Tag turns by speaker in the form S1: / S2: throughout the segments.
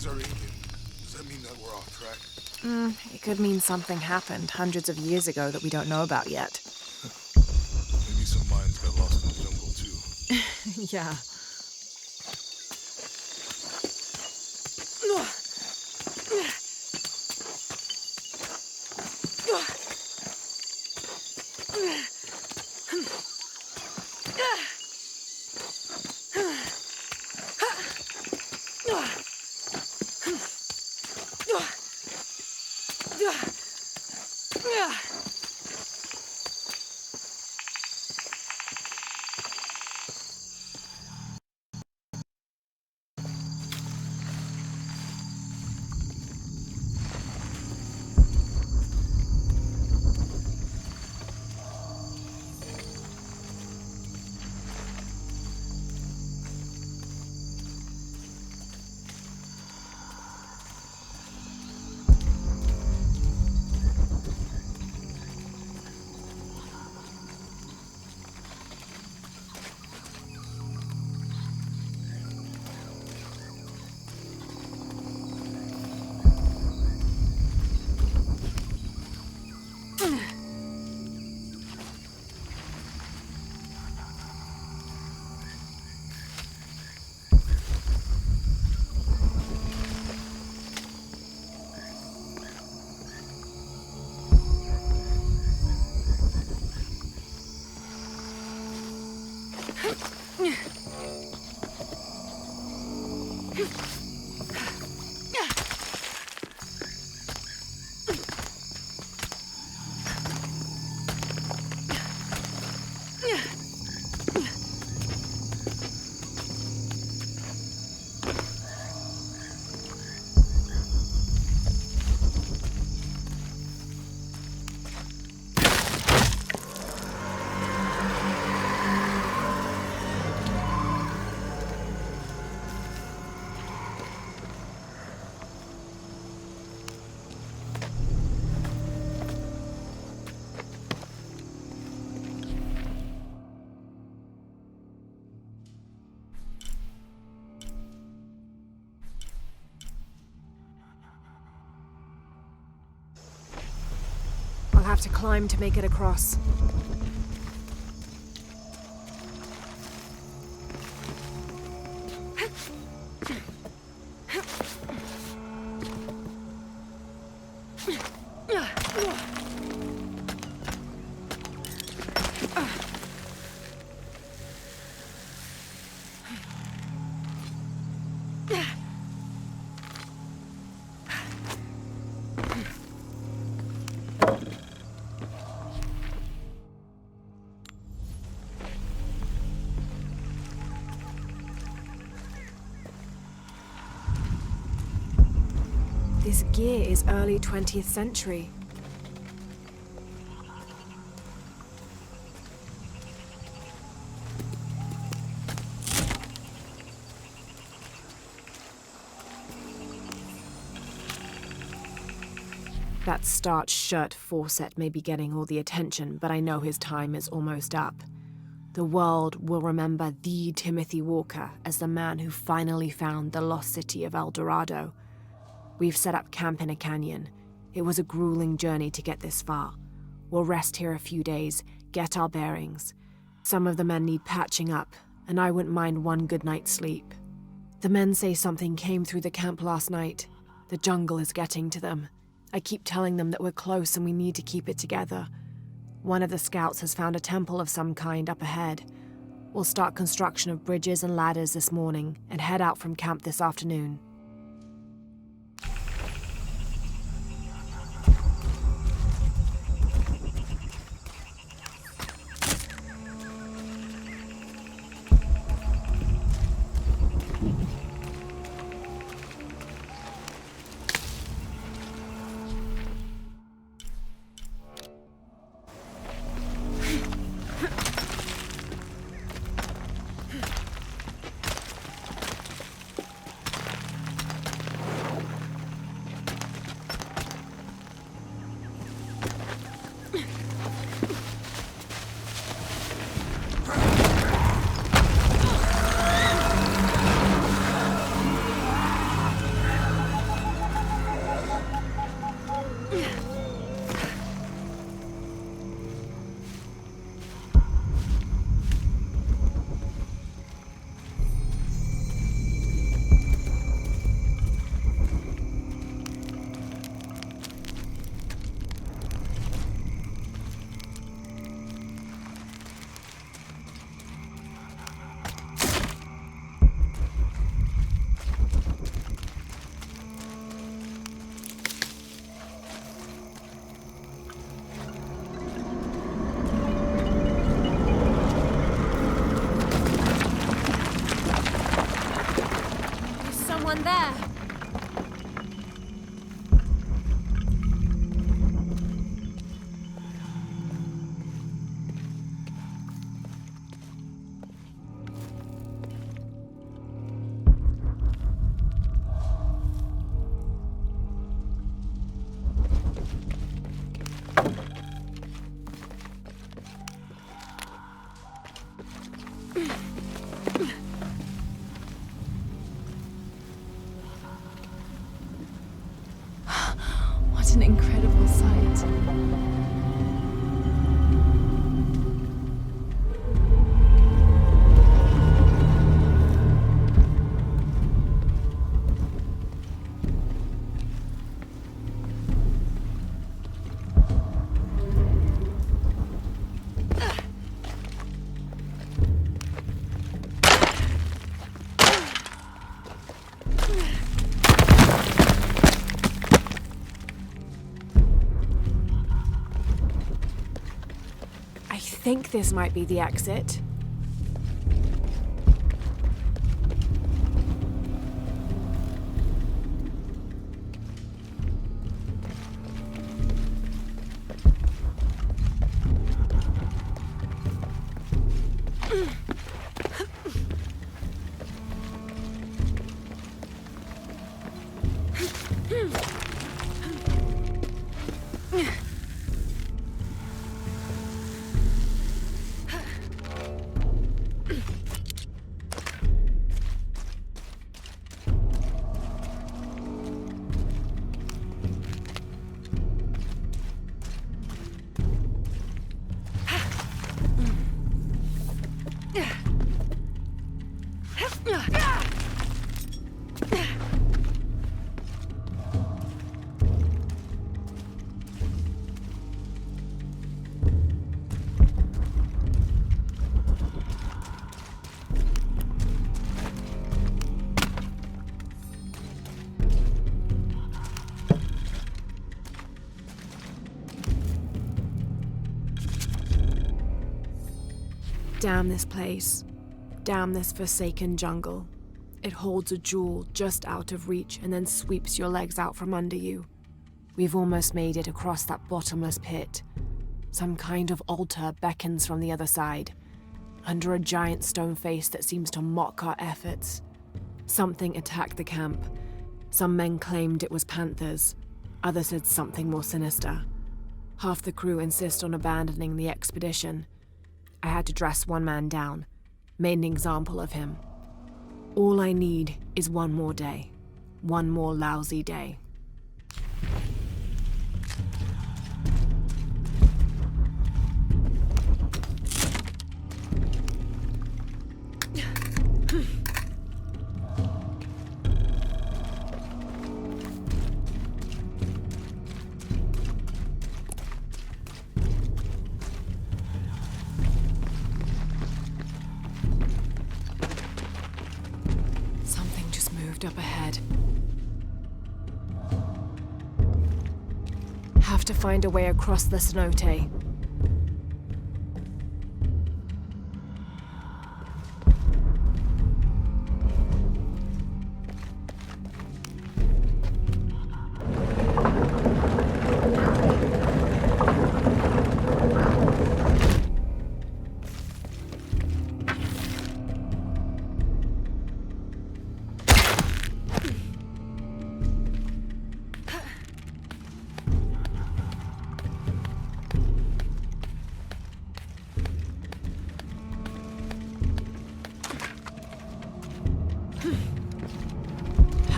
S1: things are Indian, does that mean that we're off track?
S2: It could mean something happened hundreds of years ago that we don't know about yet.
S1: Maybe some mines got lost in the jungle, too.
S2: Yeah. I'll have to climb to make it across. This gear is early 20th century. That starched shirt Fawcett may be getting all the attention, but I know his time is almost up. The world will remember the Timothy Walker as the man who finally found the lost city of El Dorado. We've set up camp in a canyon. It was a grueling journey to get this far. We'll rest here a few days, get our bearings. Some of the men need patching up, and I wouldn't mind one good night's sleep. The men say something came through the camp last night. The jungle is getting to them. I keep telling them that we're close and we need to keep it together. One of the scouts has found a temple of some kind up ahead. We'll start construction of bridges and ladders this morning and head out from camp this afternoon. someone there. What an incredible sight. I think this might be the exit. Damn this place. Damn this forsaken jungle. It holds a jewel just out of reach and then sweeps your legs out from under you. We've almost made it across that bottomless pit. Some kind of altar beckons from the other side, under a giant stone face that seems to mock our efforts. Something attacked the camp. Some men claimed it was panthers. Others said something more sinister. Half the crew insist on abandoning the expedition. I had to dress one man down, made an example of him. All I need is one more day. One more lousy day. Up ahead. Have to find a way across the cenote.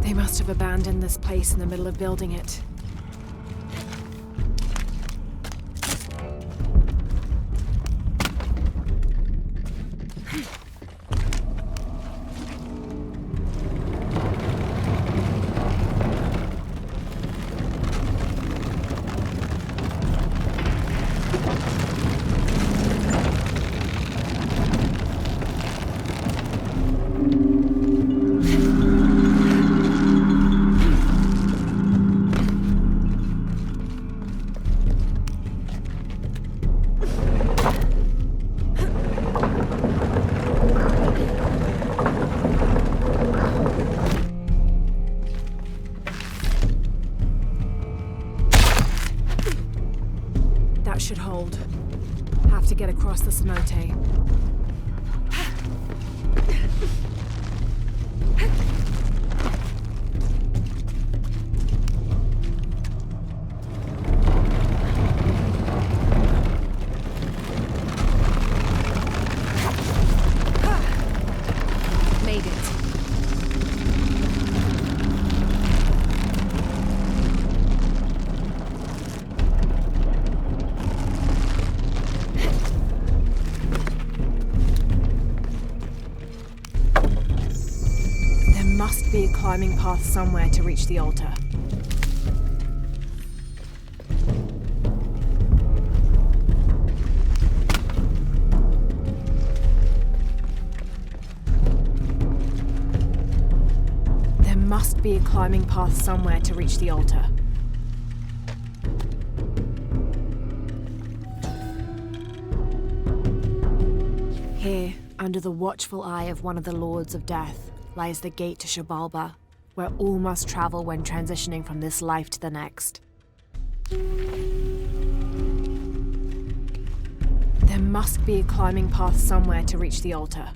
S2: They must have abandoned this place in the middle of building it. get across the cenote. Made it. There must be a climbing path somewhere to reach the altar. There must be a climbing path somewhere to reach the altar. Here, under the watchful eye of one of the Lords of Death, lies the gate to Shabalba, where all must travel when transitioning from this life to the next. There must be a climbing path somewhere to reach the altar.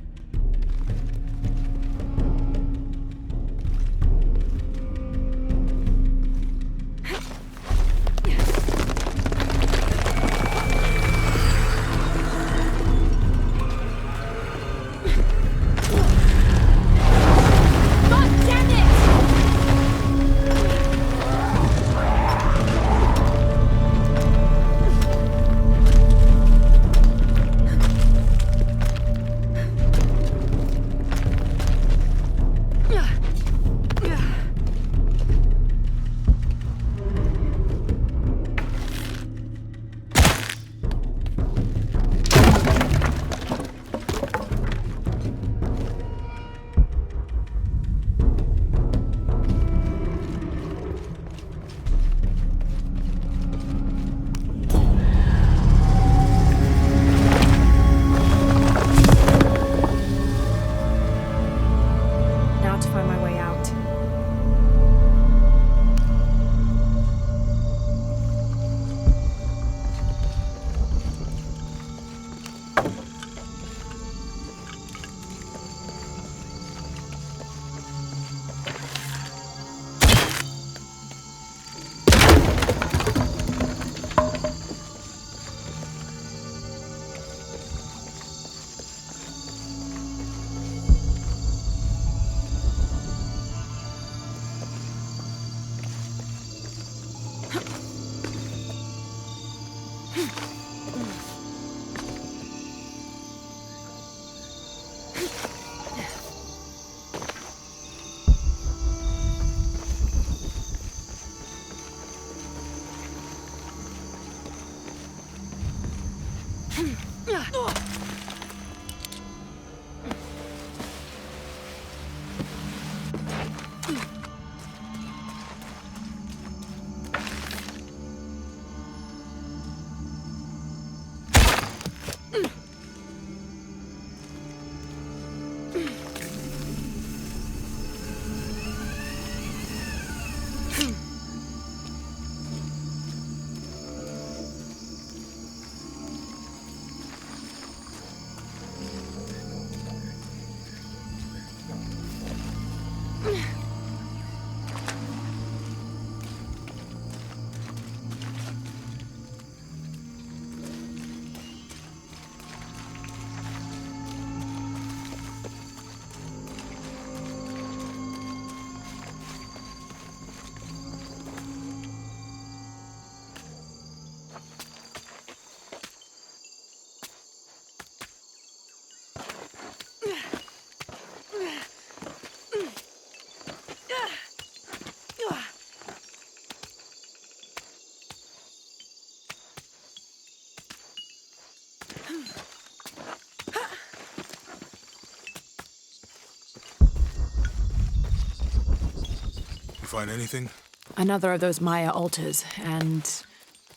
S1: Find anything?
S2: Another of those Maya altars, and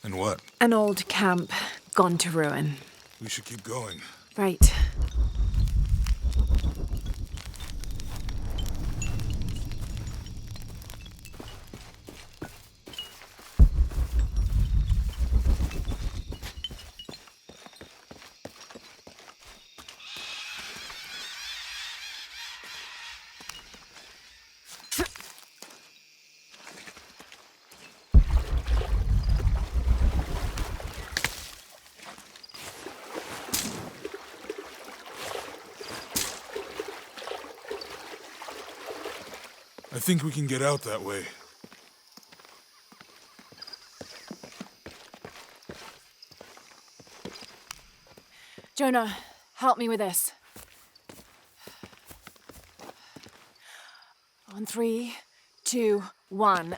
S1: And what?
S2: an old camp gone to ruin.
S1: We should keep going.
S2: Right.
S1: I think we can get out that way.
S2: Jonah, help me with this. On 3, 2, 1.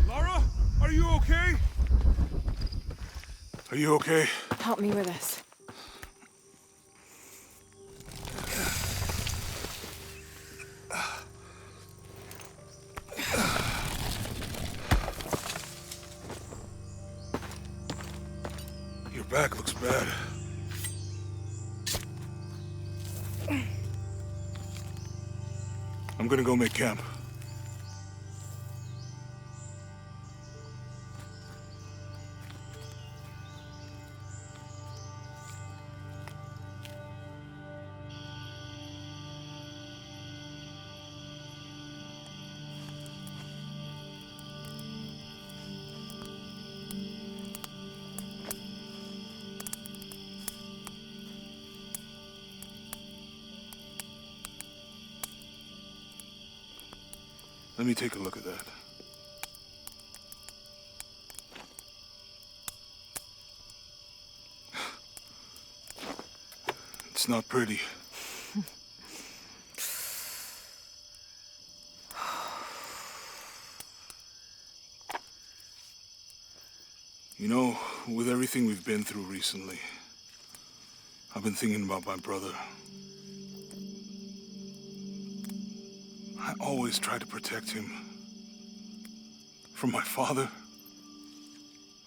S1: Lara, are you okay? Are you okay?
S2: Help me with this.
S1: Your back looks bad. I'm gonna go make camp. Let me take a look at that. It's not pretty. You know, with everything we've been through recently, I've been thinking about my brother. I always try to protect him. From my father.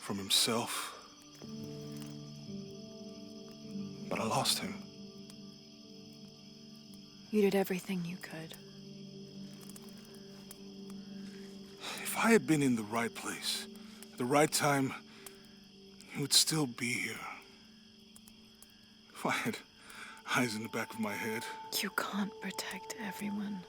S1: From himself. But I lost him.
S2: You did everything you could.
S1: If I had been in the right place, at the right time, he would still be here. If I had eyes in the back of my head.
S2: You can't protect everyone.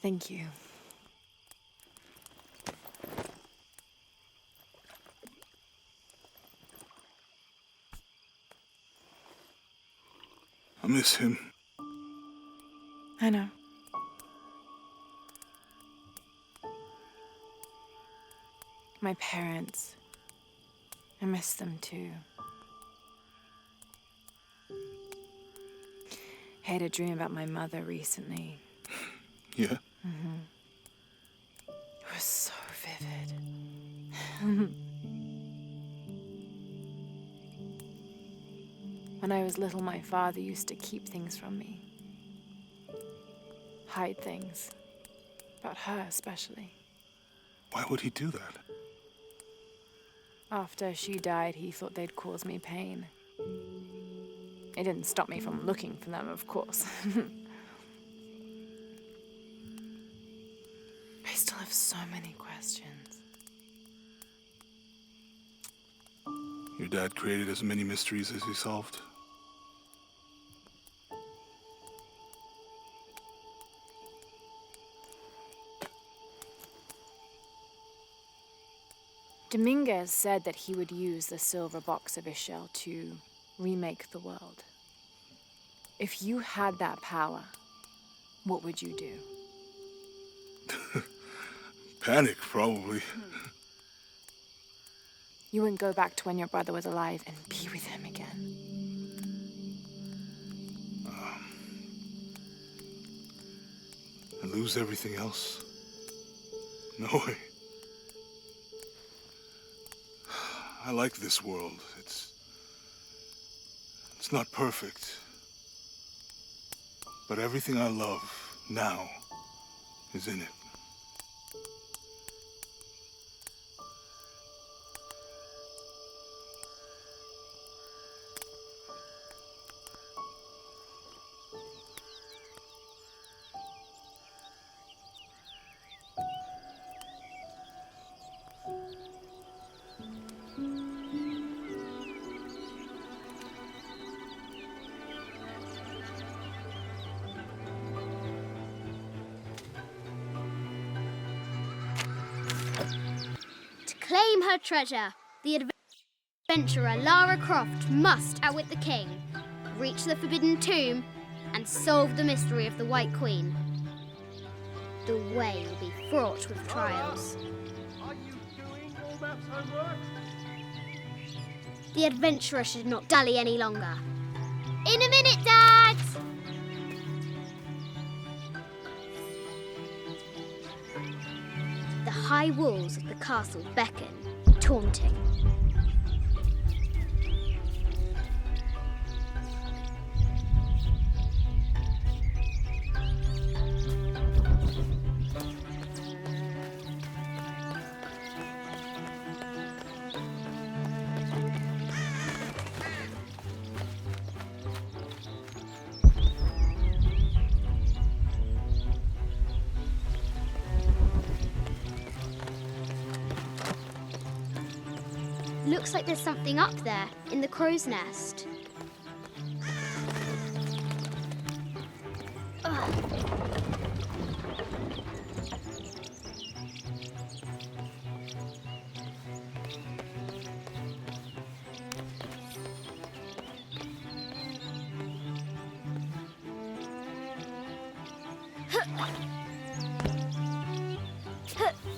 S2: Thank you.
S1: I miss him.
S2: I know. My parents. I miss them too. I had a dream about my mother recently.
S1: Yeah?
S2: It was so vivid. When I was little, my father used to keep things from me. Hide things. About her, especially.
S1: Why would he do that?
S2: After she died, he thought they'd cause me pain. It didn't stop me from looking for them, of course. still have so many questions.
S1: Your dad created as many mysteries as he solved.
S2: Dominguez said that he would use the silver box of Ishel to remake the world. If you had that power, what would you do?
S1: Panic, probably.
S2: You wouldn't go back to when your brother was alive and be with him again.
S1: And lose everything else? No way. I like this world. It's not perfect. But everything I love now is in it.
S3: Claim her treasure. The adventurer Lara Croft must outwit the king, reach the forbidden tomb, and solve the mystery of the White Queen. The way will be fraught with trials.
S4: Are you doing all that homework?
S3: The adventurer should not dally any longer. In a minute, Dad! The high walls of the castle beckon, taunting. Looks like there's something up there in the crow's nest. Ugh.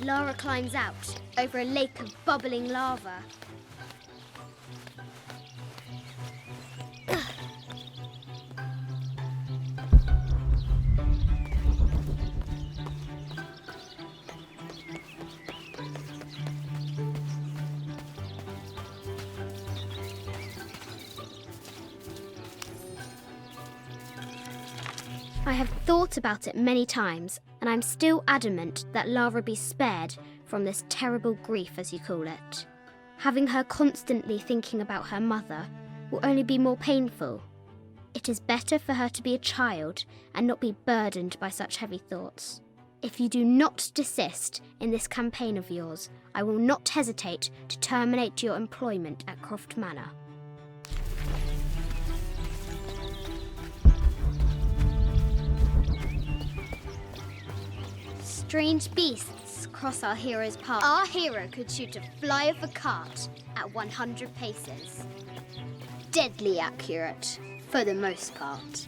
S3: Lara climbs out over a lake of bubbling lava. I have thought about it many times, and I'm still adamant that Lara be spared from this terrible grief, as you call it. Having her constantly thinking about her mother will only be more painful. It is better for her to be a child and not be burdened by such heavy thoughts. If you do not desist in this campaign of yours, I will not hesitate to terminate your employment at Croft Manor. Strange beasts cross our hero's path. Our hero could shoot a fly of a cart at 100 paces. Deadly accurate, for the most part.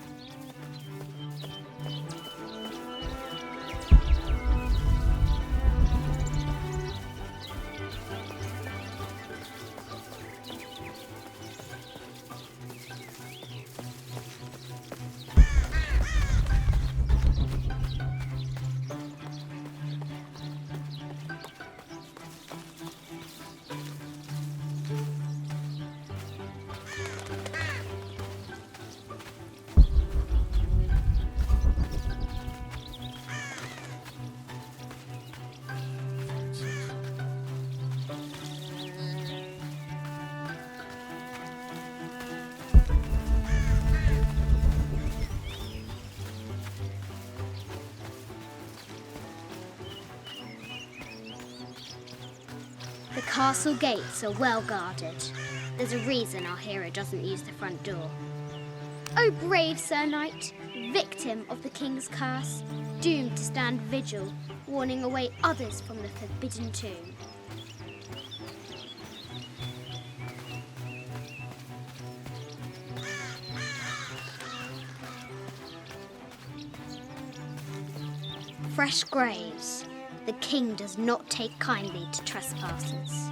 S3: The castle gates are well guarded. There's a reason our hero doesn't use the front door. Oh, brave Sir Knight, victim of the king's curse, doomed to stand vigil, warning away others from the forbidden tomb. Fresh graves. The king does not take kindly to trespassers.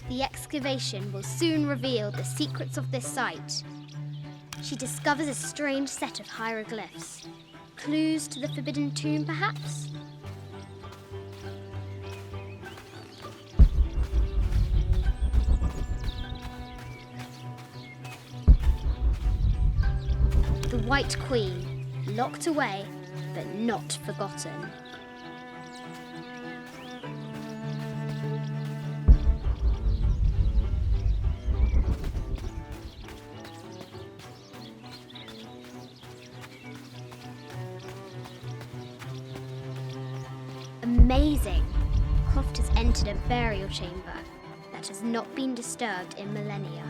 S3: The excavation will soon reveal the secrets of this site. She discovers a strange set of hieroglyphs. Clues to the forbidden tomb, perhaps? The White Queen, locked away, but not forgotten. Amazing! Croft has entered a burial chamber that has not been disturbed in millennia.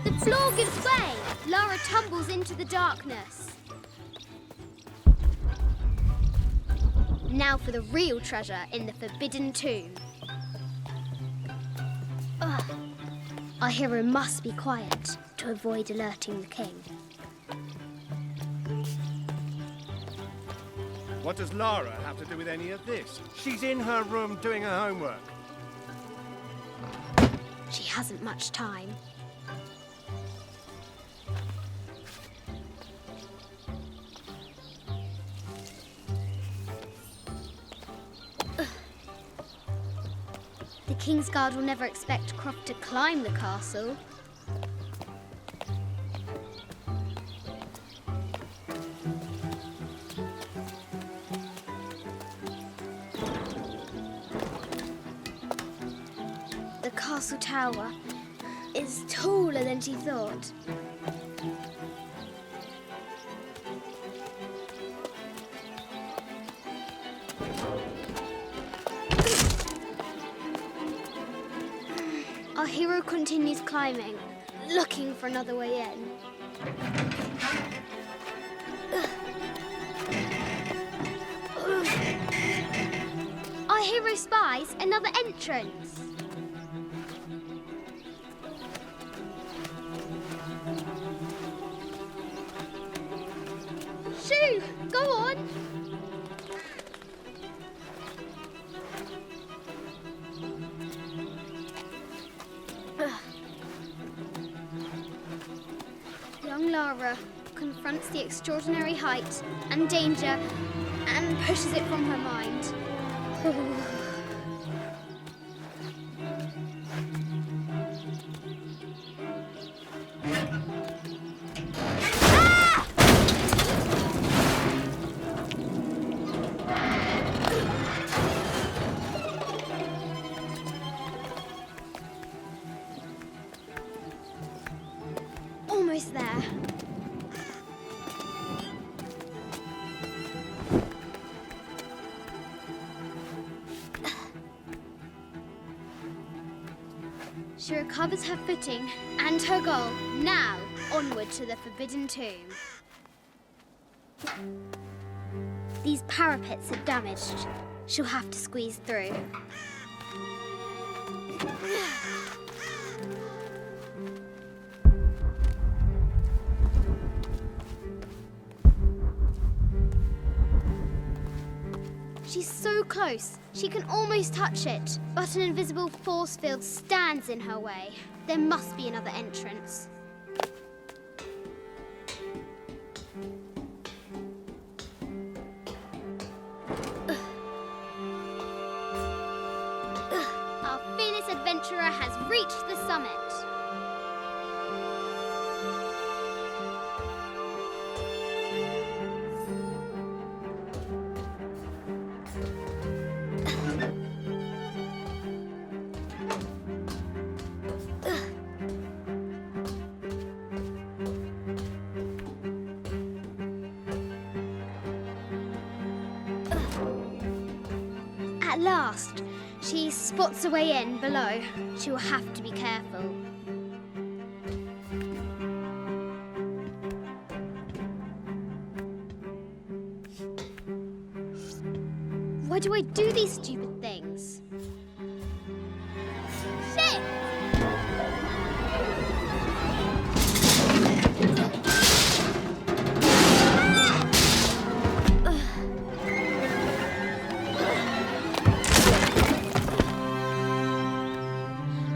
S3: The floor gives way! Lara tumbles into the darkness. Now for the real treasure in the forbidden tomb. Ugh. Our hero must be quiet to avoid alerting the king.
S4: What does Lara have to do with any of this? She's in her room doing her homework.
S3: She hasn't much time. The King's Guard will never expect Croft to climb the castle. The castle tower is taller than she thought. Our hero continues climbing, looking for another way in. Our hero spies another entrance. Shoo! Go on! Young Lara confronts the extraordinary height and danger and pushes it from her mind. Almost there. She recovers her footing and her goal. Now, onward to the forbidden tomb. These parapets are damaged. She'll have to squeeze through. She's so close, she can almost touch it, but an invisible force field stands in her way. There must be another entrance. Our fearless adventurer has We've reached the summit. At last, she spots a way in below. She will have to be careful. Why do I do these stupid things? Shit!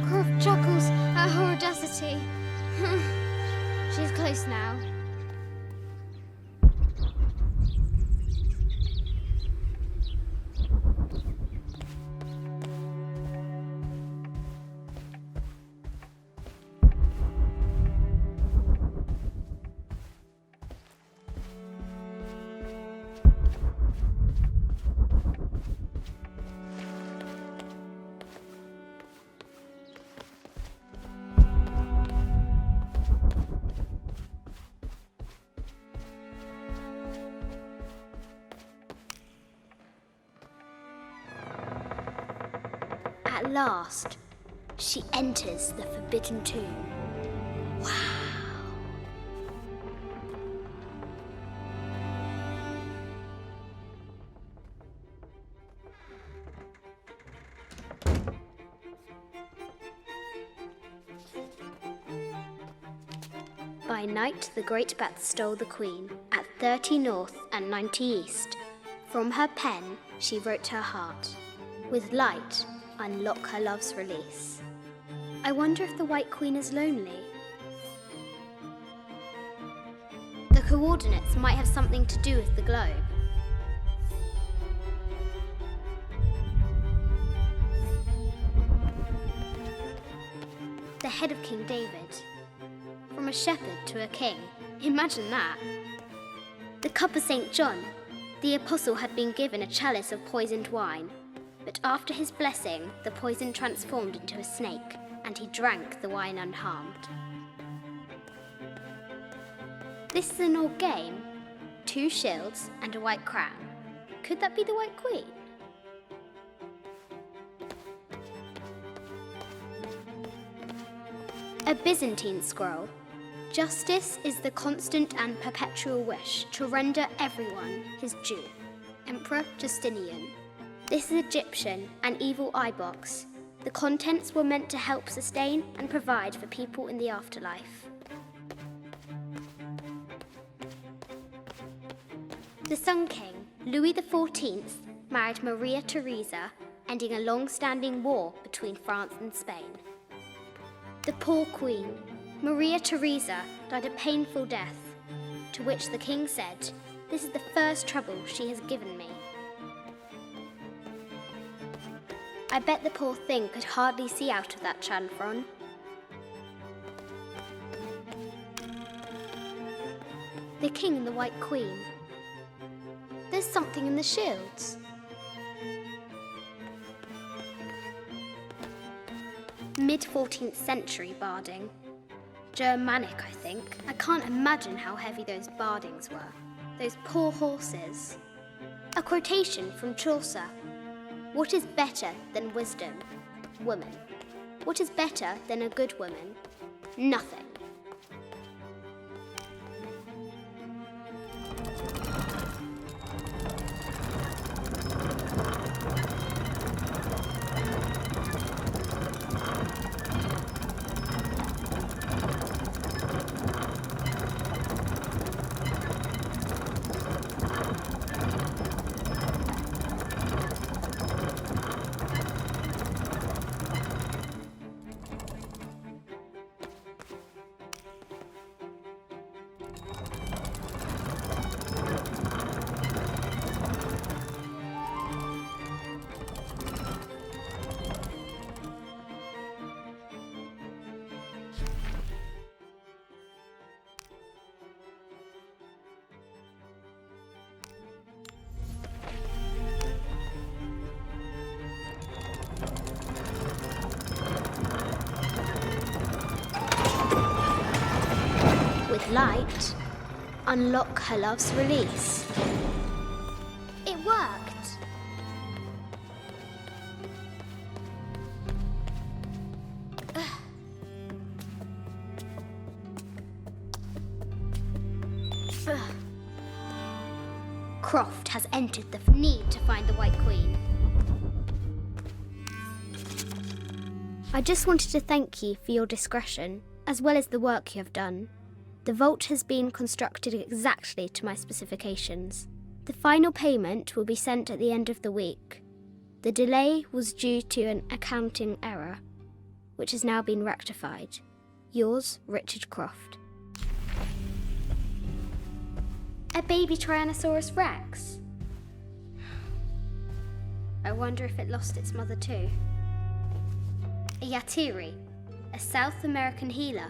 S3: Croft chuckles at her audacity. She's close now. At last, she enters the Forbidden Tomb. Wow! By night, the great bat stole the queen at 30 north and 90 east. From her pen, she wrote her heart. With light, unlock her love's release. I wonder if the White Queen is lonely. The coordinates might have something to do with the globe. The head of King David. From a shepherd to a king. Imagine that. The cup of St. John. The apostle had been given a chalice of poisoned wine. But after his blessing, the poison transformed into a snake, and he drank the wine unharmed. This is an old game. 2 shields and a white crown. Could that be the White Queen? A Byzantine scroll. Justice is the constant and perpetual wish to render everyone his due. Emperor Justinian. This is Egyptian, an evil eye box. The contents were meant to help sustain and provide for people in the afterlife. The Sun King, Louis XIV, married Maria Theresa, ending a long-standing war between France and Spain. The poor Queen, Maria Theresa, died a painful death, to which the king said, "This is the first trouble she has given me." I bet the poor thing could hardly see out of that chanfron. The king and the White Queen. There's something in the shields. Mid-14th century barding. Germanic, I think. I can't imagine how heavy those bardings were. Those poor horses. A quotation from Chaucer. What is better than wisdom? Woman. What is better than a good woman? Nothing. light, unlock her love's release. It worked. Croft has entered the need to find the White Queen. I just wanted to thank you for your discretion, as well as the work you have done. The vault has been constructed exactly to my specifications. The final payment will be sent at the end of the week. The delay was due to an accounting error, which has now been rectified. Yours, Richard Croft. A baby Tyrannosaurus Rex? I wonder if it lost its mother too. A Yatiri, a South American healer.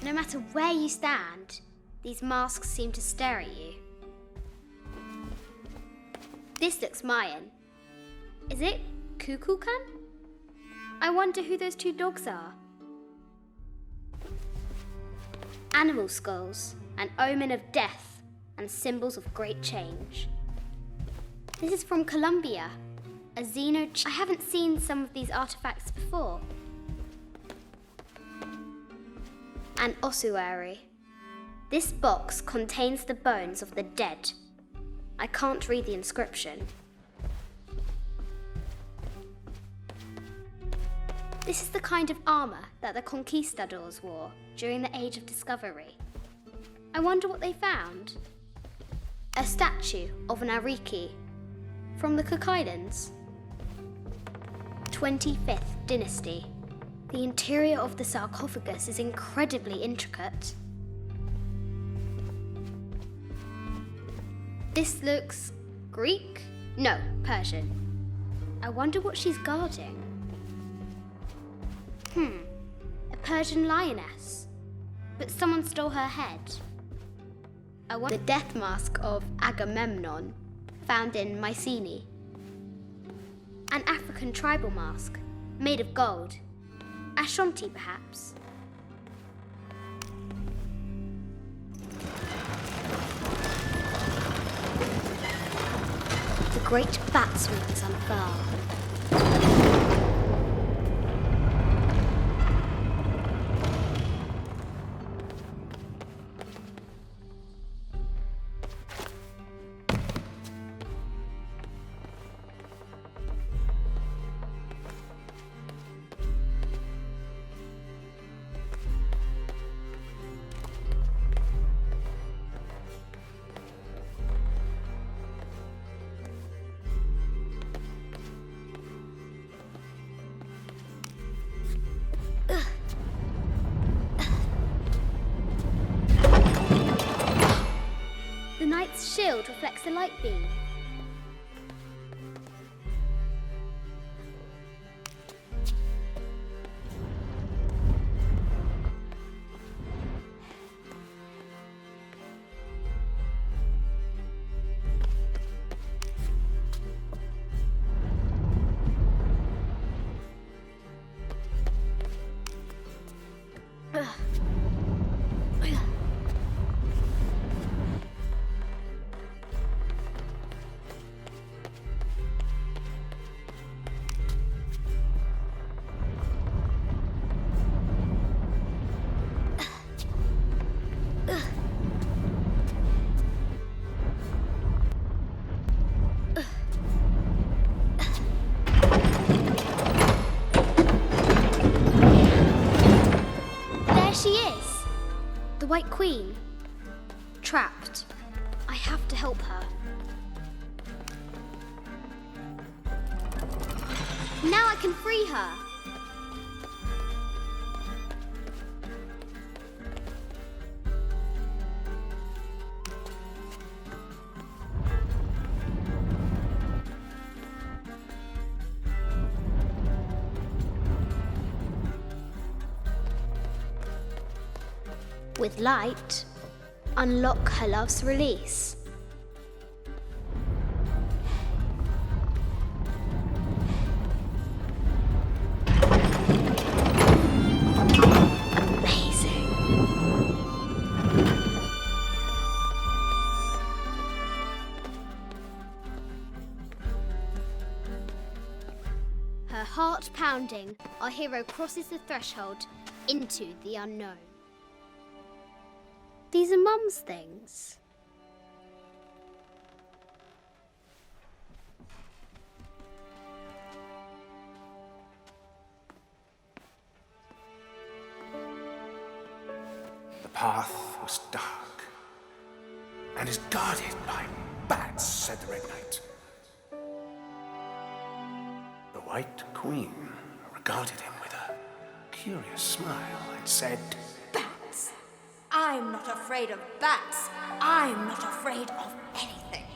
S3: No matter where you stand, these masks seem to stare at you. This looks Mayan. Is it Kukulkan? I wonder who those two dogs are. Animal skulls, an omen of death and symbols of great change. This is from Colombia, a Xeno. I haven't seen some of these artifacts before. An ossuary. This box contains the bones of the dead. I can't read the inscription. This is the kind of armor that the conquistadors wore during the Age of Discovery. I wonder what they found. A statue of an Ariki from the Cook Islands. 25th Dynasty. The interior of the sarcophagus is incredibly intricate. This looks Greek? No, Persian. I wonder what she's guarding. A Persian lioness. But someone stole her head. I wonder the death mask of Agamemnon, found in Mycenae. An African tribal mask, made of gold. Ashanti, perhaps. The great bat's wings unfurl. The knight's shield reflects the light beam. The White Queen. Trapped. I have to help her. Now I can free her. With light, unlock her love's release. Amazing. Her heart pounding, our hero crosses the threshold into the unknown. These are Mum's things.
S5: The path was dark and is guarded by bats, said the Red Knight. The White Queen regarded him with a curious smile and said,
S6: Bats! I'm not afraid of bats. I'm not afraid of anything.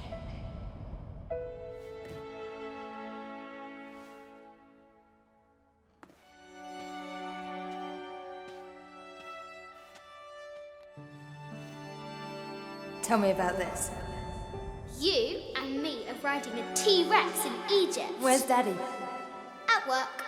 S6: Tell me about this.
S3: You and me are riding a T-Rex in Egypt.
S6: Where's Daddy?
S3: At work.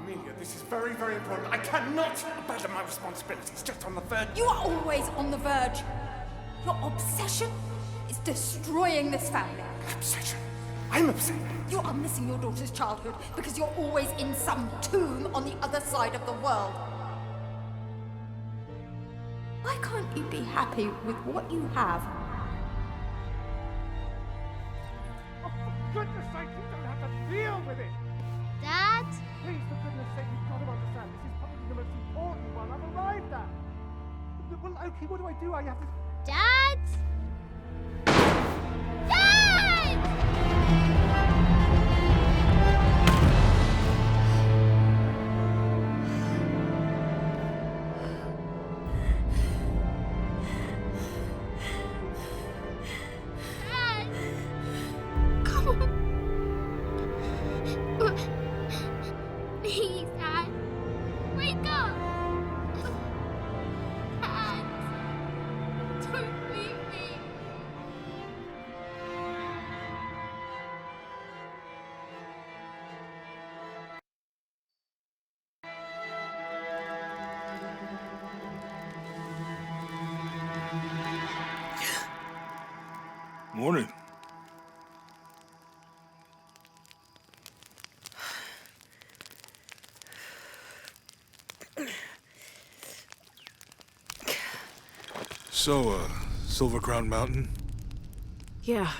S5: Amelia, this is very, very important. I cannot abandon my responsibilities just on the verge.
S6: You are always on the verge. Your obsession is destroying this family.
S5: Obsession. I'm upset.
S6: You are missing your daughter's childhood because you're always in some tomb on the other side of the world. Why can't you be happy with what you have?
S4: Oh, for goodness sake, you don't have to deal with it.
S3: Dad?
S4: Please, for goodness sake, you've got to understand. This is probably the most important one I've arrived at. Well, okay, what do? I have to...
S3: Dad? Dad! Dad! Come on. Please, Dad. Wake up. Dad. Don't leave me.
S1: Morning. So, Silver Crown Mountain?
S2: Yeah.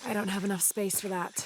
S2: I don't have enough space for that.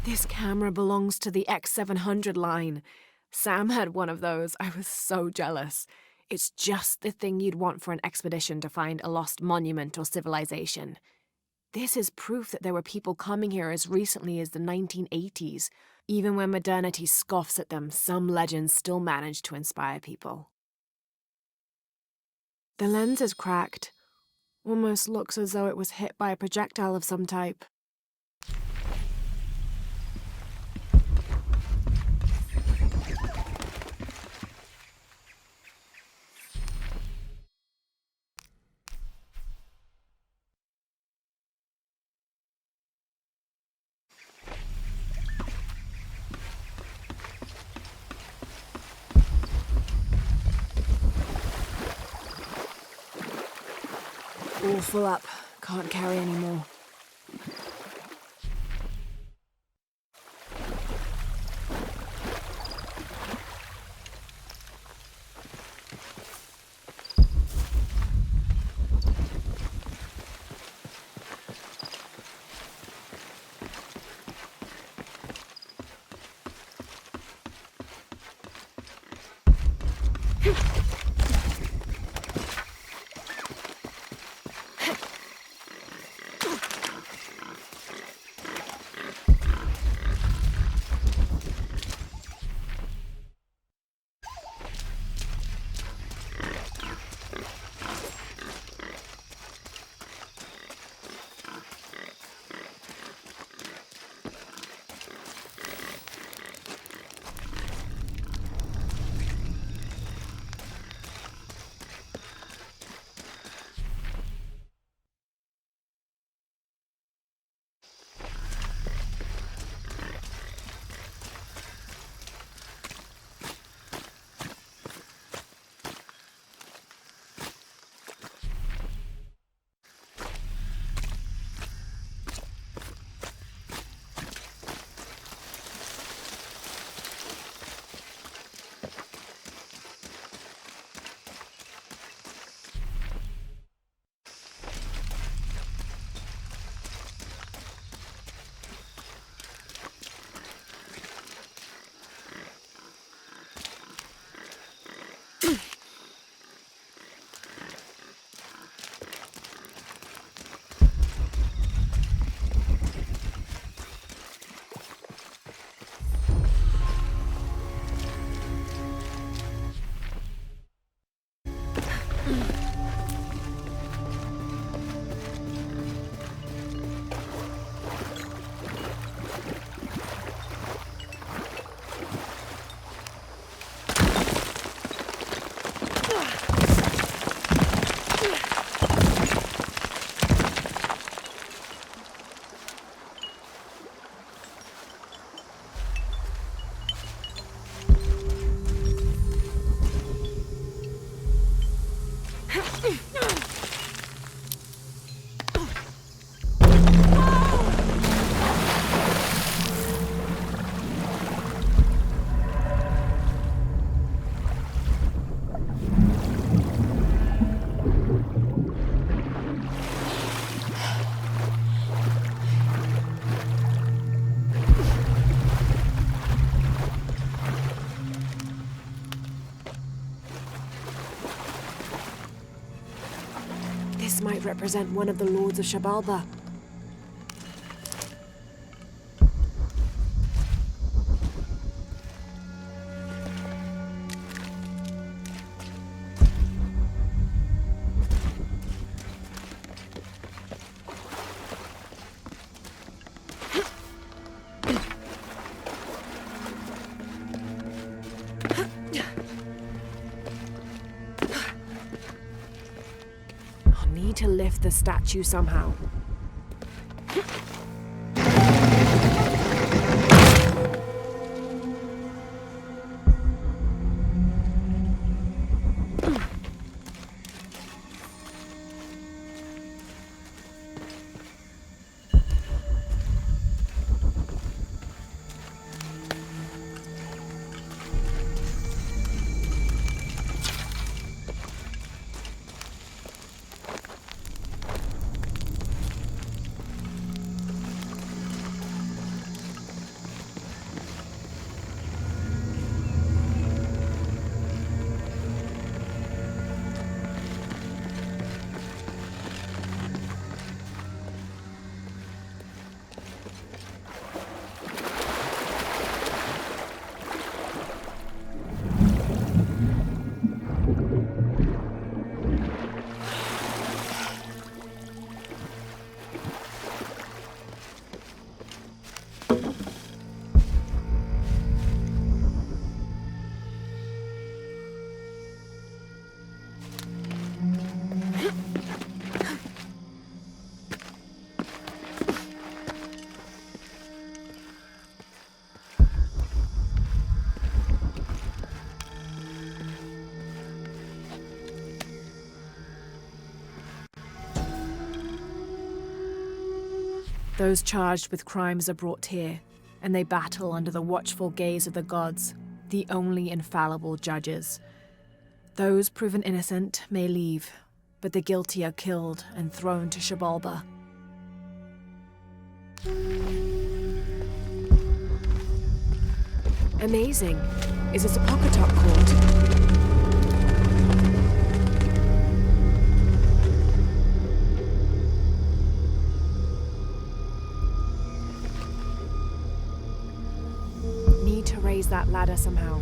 S2: This camera belongs to the X700 line. Sam had one of those. I was so jealous. It's just the thing you'd want for an expedition to find a lost monument or civilization. This is proof that there were people coming here as recently as the 1980s. Even when modernity scoffs at them, some legends still manage to inspire people. The lens is cracked. Almost looks as though it was hit by a projectile of some type. All full up. Can't carry any more. This might represent one of the lords of Shabalba. Need to lift the statue somehow. Those charged with crimes are brought here, and they battle under the watchful gaze of the gods, the only infallible judges. Those proven innocent may leave, but the guilty are killed and thrown to Shabalba. Amazing. Is this a Pocketok court? Need to raise that ladder somehow.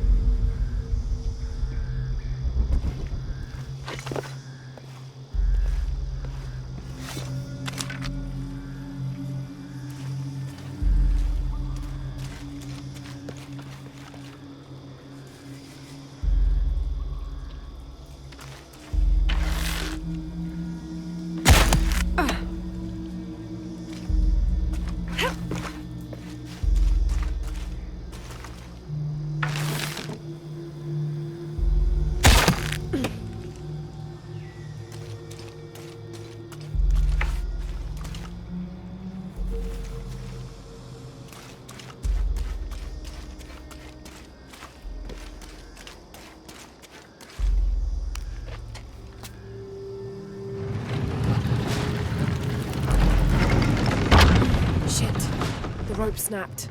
S2: The rope snapped.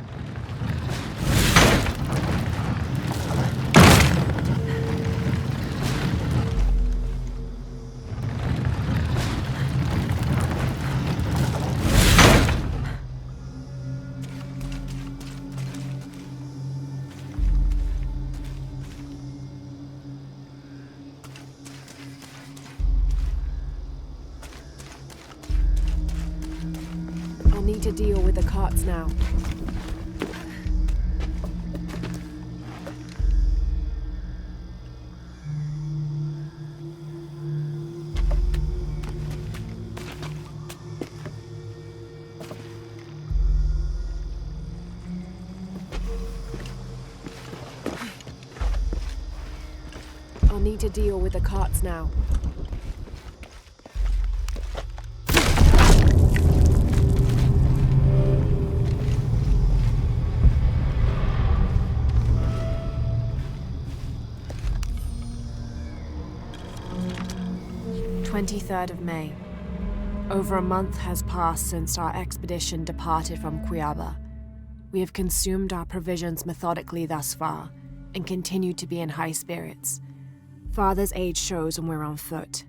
S2: to deal with the carts now. I'll need to deal with the carts now. May. Over a month has passed since our expedition departed from Cuiaba. We have consumed our provisions methodically thus far, and continue to be in high spirits. Father's age shows when we're on foot.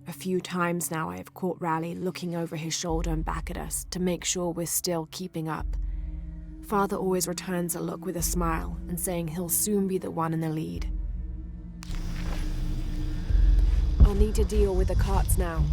S2: A few times now I have caught Raleigh looking over his shoulder and back at us to make sure we're still keeping up. Father always returns a look with a smile and saying he'll soon be the one in the lead. I'll need to deal with the carts now.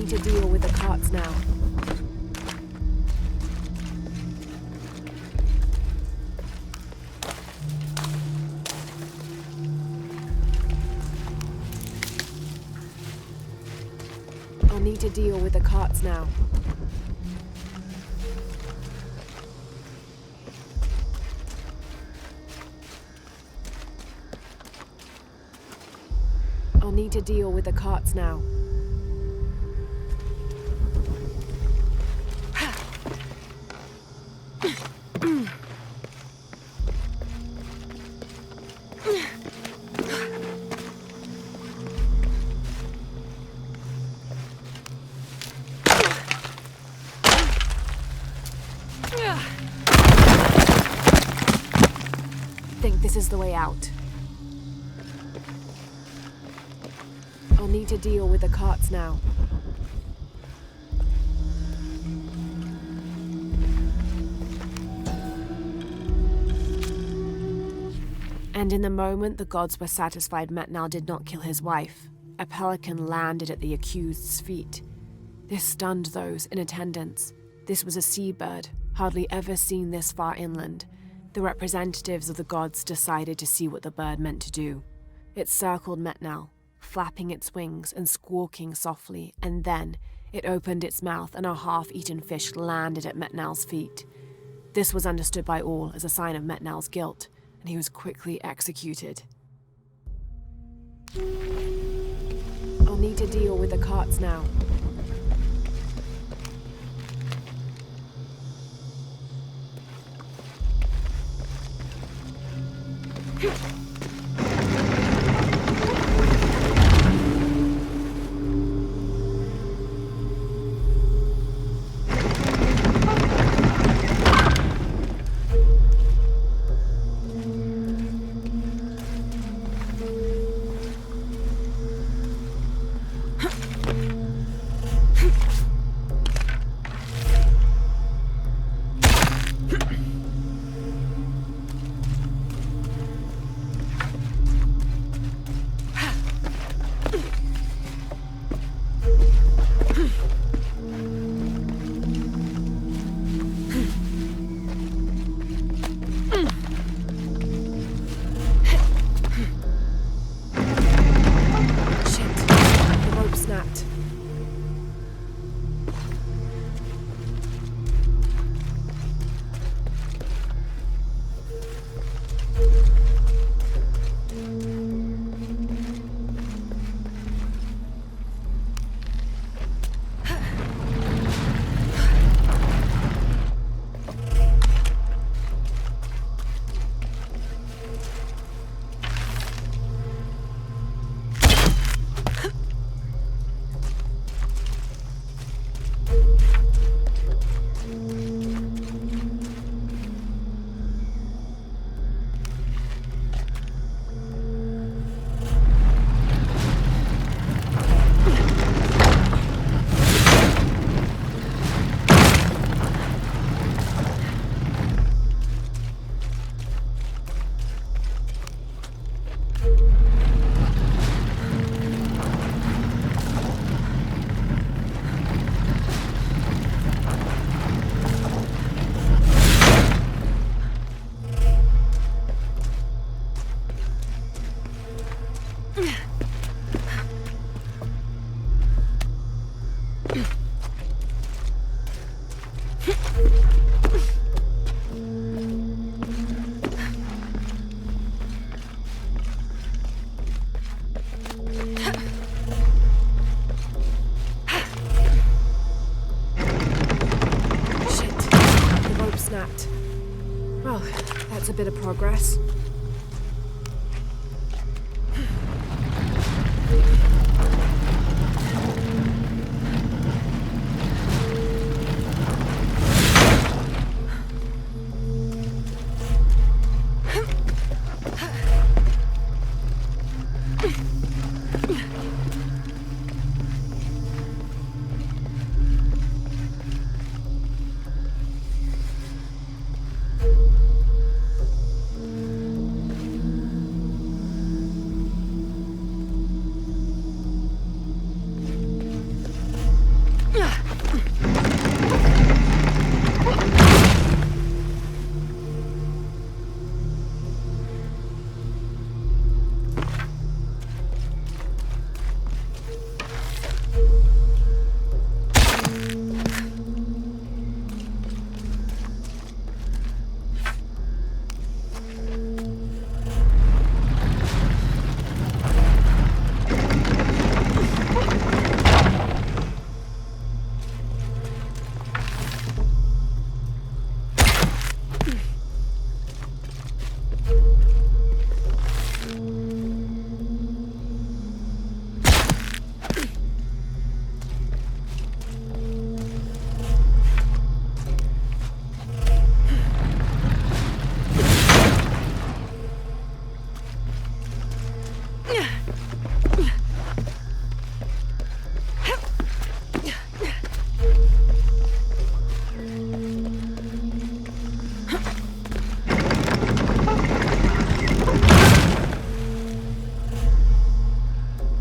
S2: To deal with the carts now. I'll need to deal with the carts now. I'll need to deal with the carts now. This is the way out. I'll need to deal with the carts now. And in the moment the gods were satisfied Metnal did not kill his wife, a pelican landed at the accused's feet. This stunned those in attendance. This was a seabird, hardly ever seen this far inland. The representatives of the gods decided to see what the bird meant to do. It circled Metnal, flapping its wings and squawking softly, and then it opened its mouth and a half-eaten fish landed at Metnal's feet. This was understood by all as a sign of Metnal's guilt, and he was quickly executed. I'll need to deal with the carts now. bit of progress.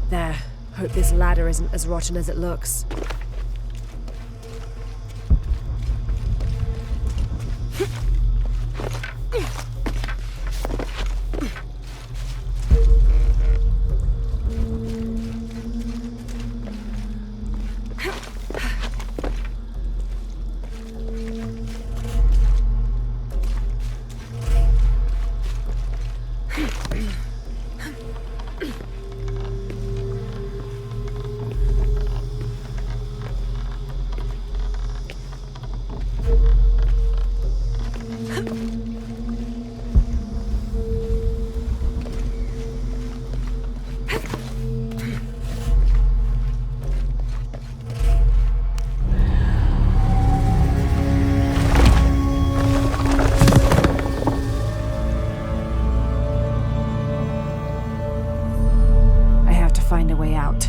S2: There. Hope this ladder isn't as rotten as it looks. Find a way out.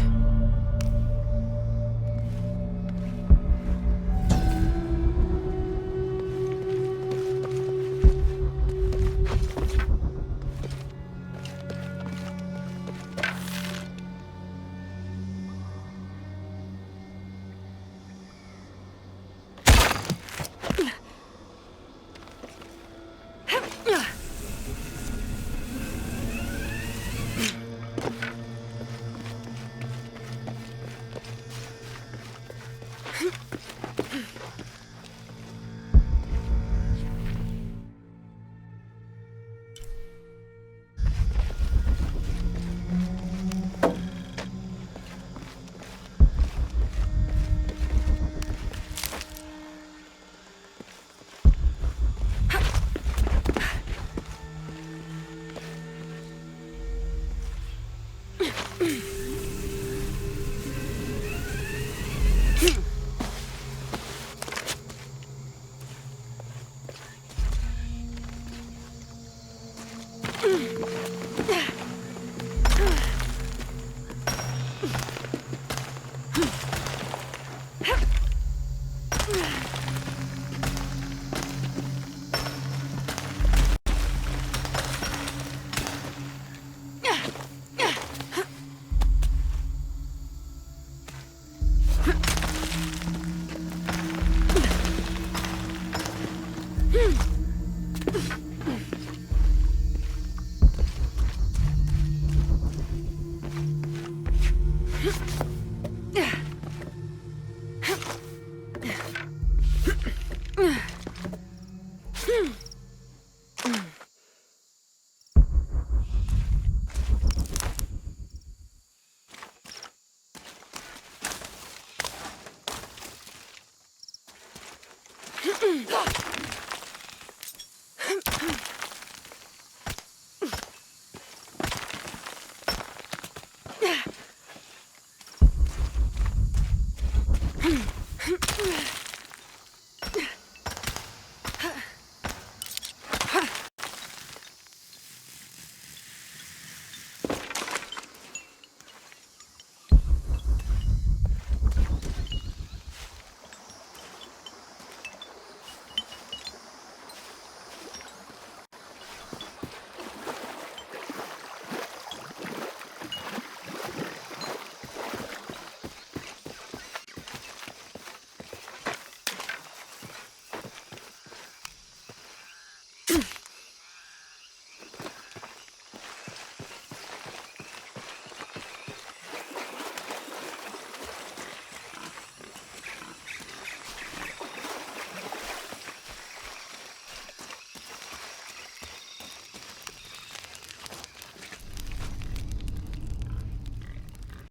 S2: Ugh.